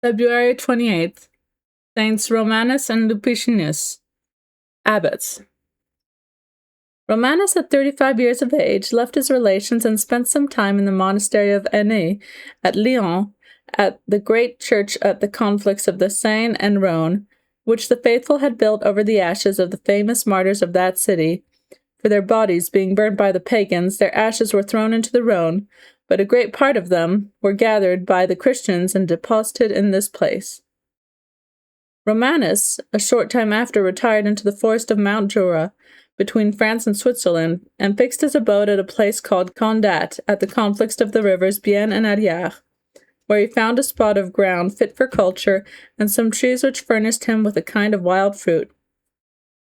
February 28th. Saints Romanus and Lupicinus, Abbots. Romanus, at 35 years of age, left his relations and spent some time in the monastery of Aîné at Lyon, at the great church at the conflux of the Seine and Rhone, which the faithful had built over the ashes of the famous martyrs of that city. For their bodies being burnt by the pagans, their ashes were thrown into the Rhone, but a great part of them were gathered by the Christians and deposited in this place. Romanus, a short time after, retired into the forest of Mount Jura, between France and Switzerland, and fixed his abode at a place called Condat, at the conflux of the rivers Bienne and Ariège, where he found a spot of ground fit for culture, and some trees which furnished him with a kind of wild fruit.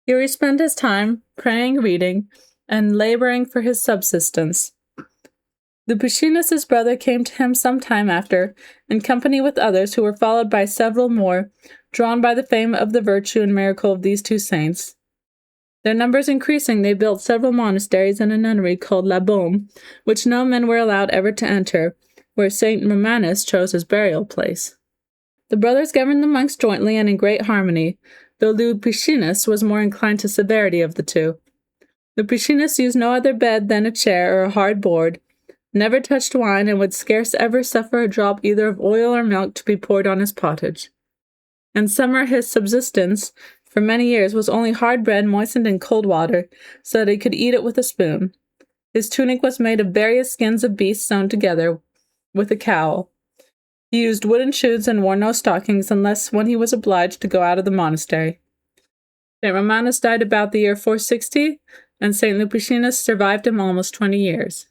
Here he spent his time, praying, reading, and laboring for his subsistence. Lupicinus, his brother, came to him some time after, in company with others who were followed by several more, drawn by the fame of the virtue and miracle of these two saints. Their numbers increasing, they built several monasteries and a nunnery called La Baume, which no men were allowed ever to enter, where Saint Romanus chose his burial place. The brothers governed the monks jointly and in great harmony, though Lupicinus was more inclined to severity of the two. Lupicinus used no other bed than a chair or a hard board, never touched wine, and would scarce ever suffer a drop either of oil or milk to be poured on his pottage. In summer his subsistence for many years was only hard bread moistened in cold water, so that he could eat it with a spoon. His tunic was made of various skins of beasts sewn together with a cowl. He used wooden shoes and wore no stockings unless when he was obliged to go out of the monastery. St. Romanus died about the year 460, and St. Lupicinus survived him almost 20 years.